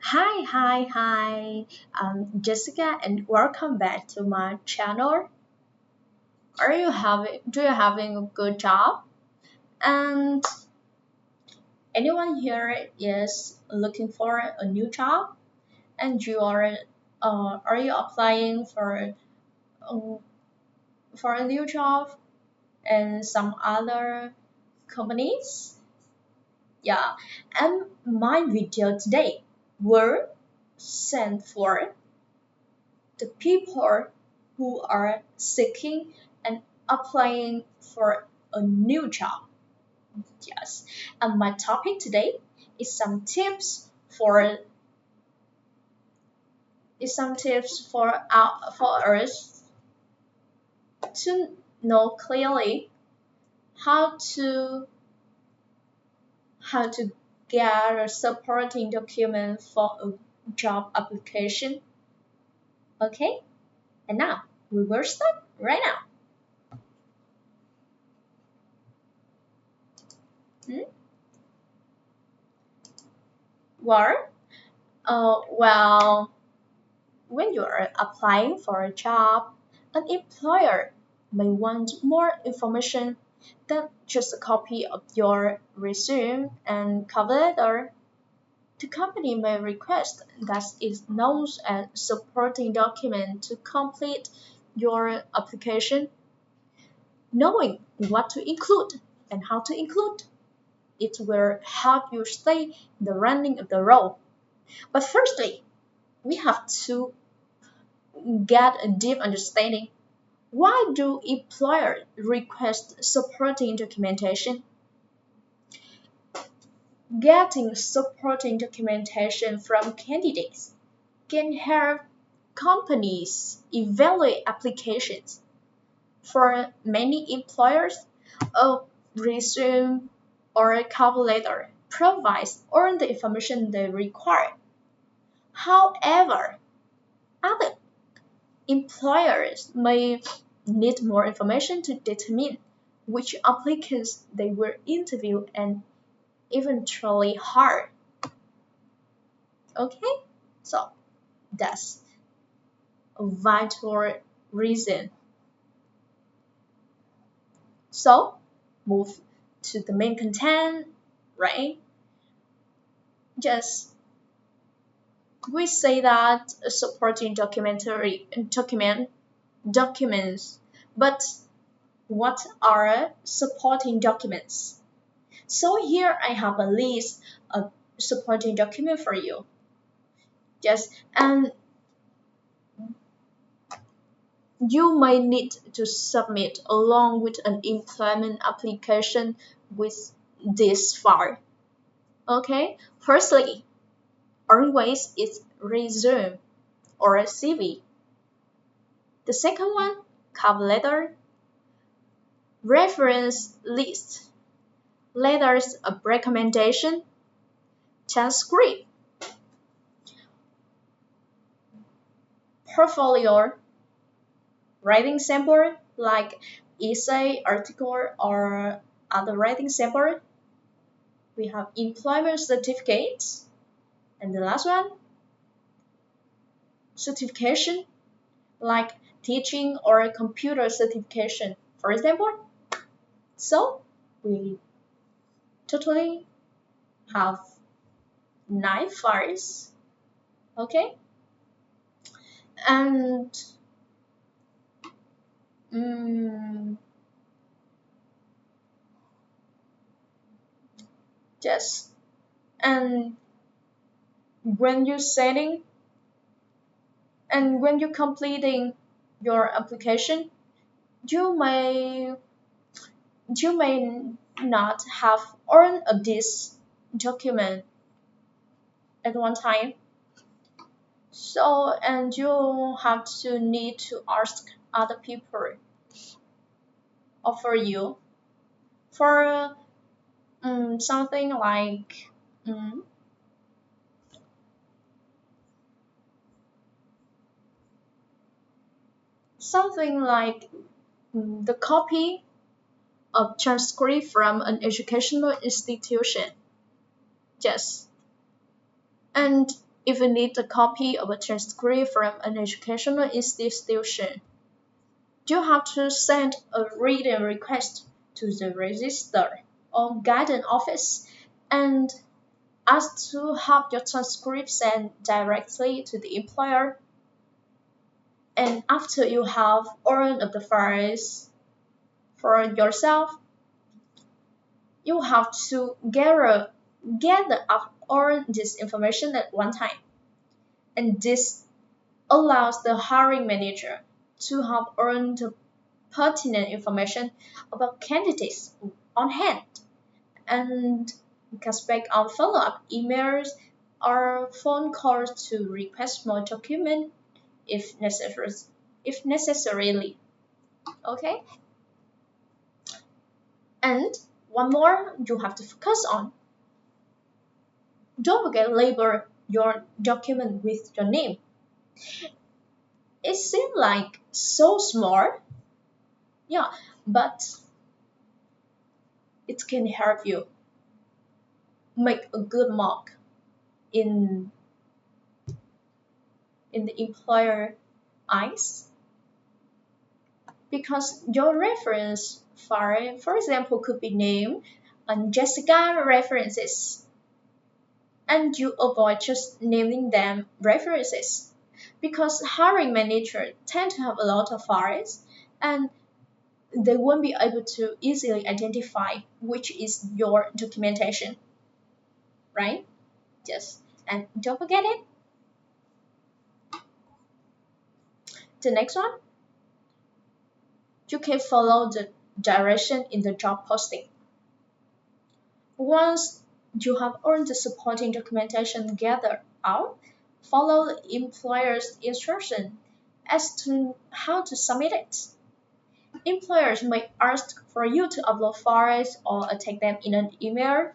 Hi. I'm Jessica, and welcome back to my channel. Do you having a good job? And anyone here is looking for a new job? And are you applying um, for a new job in some other companies? Yeah. And my video today were sent for the people who are seeking and applying for a new job. Yes, and my topic today is some tips for us to know clearly how to how to get a supporting document for a job application. Okay, and now we will start right now. Hmm? Well, well, when you are applying for a job, an employer may want more information than just a copy of your resume and cover letter. The company may request that is known as supporting document to complete your application. Knowing what to include and how to include it will help you stay in the running of the role. But firstly, we have to get a deep understanding. Why do employers request supporting documentation? Getting supporting documentation from candidates can help companies evaluate applications. For many employers, a resume or a cover letter provides all the information they require. However, other employers may need more information to determine which applicants they will interview and eventually hire. Okay, so that's a vital reason. So move to the main content, right? Just we say that supporting documents, but what are supporting documents? So here I have a list of supporting document for you. Yes, and you might need to submit along with an employment application with this file. Okay, firstly, always is resume or a CV. The second one, cover letter, reference list, letters of recommendation, transcript, portfolio, writing sample like essay, article, or other writing sample. We have employment certificates, and the last one, certification like teaching or computer certification, for example. So we totally have 9 files, okay? And mm, just and when you're setting and when you're completing your application, you may you may not have all of this document at one time. So and you have to need to ask other people offer you for something like mm, something like the copy of transcript from an educational institution. Yes, and If you need a copy of a transcript from an educational institution, you have to send a written request to the registrar or guidance office and ask to have your transcript sent directly to the employer. And after you have earned the files for yourself, you have to gather up all this information at one time. And this allows the hiring manager to have earned the pertinent information about candidates on hand and expect on follow-up emails or phone calls to request more document if necessary. If necessarily, okay. And one more you have to focus on. Don't forget label your document with your name. It seems like so small, yeah, but it can help you make a good mark in the employer eyes because your reference file, for example, could be named Jessica references, and you avoid just naming them references because hiring managers tend to have a lot of files and they won't be able to easily identify which is your documentation, right? Yes, and don't forget it. The next one, you can follow the direction in the job posting. Once you have earned the supporting documentation gathered out, follow the employer's instruction as to how to submit it. Employers may ask for you to upload files or attach them in an email.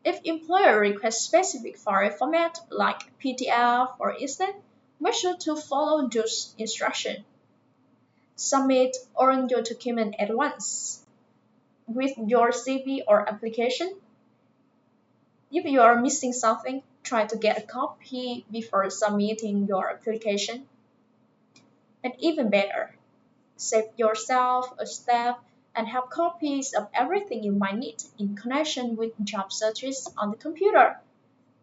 If employer requests specific file format like PDF for instance, make sure to follow those instructions. Submit all your document at once. With your CV or application, if you are missing something, try to get a copy before submitting your application. And even better, save yourself a step and have copies of everything you might need in connection with job searches on the computer,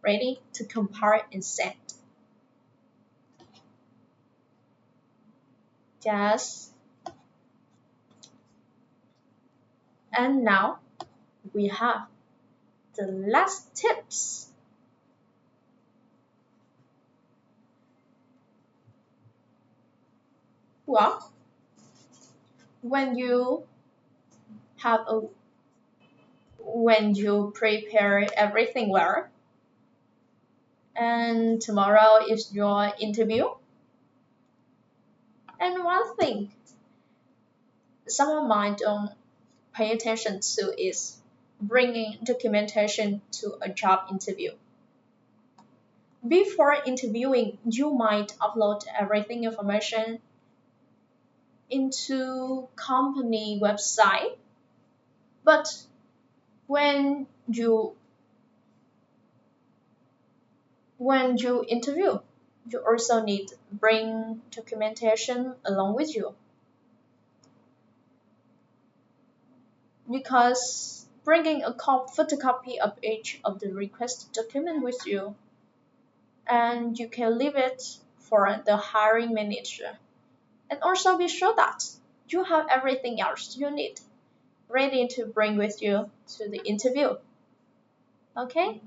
ready to compare and send. Yes. And now we have the last tips. Well, when you have a when you prepare everything well, and tomorrow is your interview. And one thing someone might don't pay attention to is bringing documentation to a job interview. Before interviewing, you might upload everything information into company website, but when you interview, you also need to bring documentation along with you because bringing a photocopy of each of the requested document with you and you can leave it for the hiring manager. And also be sure that you have everything else you need ready to bring with you to the interview. Okay?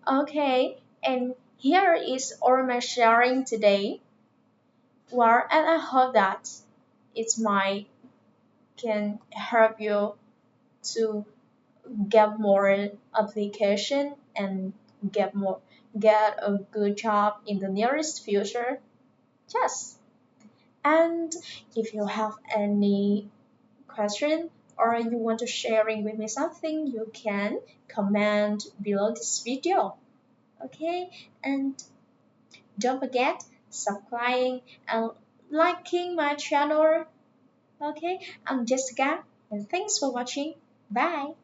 Okay, and here is all my sharing today. Well, and I hope that it might can help you to get more application and get a good job in the nearest future. Yes. And if you have any question or you want to sharing with me something, you can comment below this video. Okay, and don't forget subscribing and liking my channel. Okay, I'm Jessica. And thanks for watching. Bye.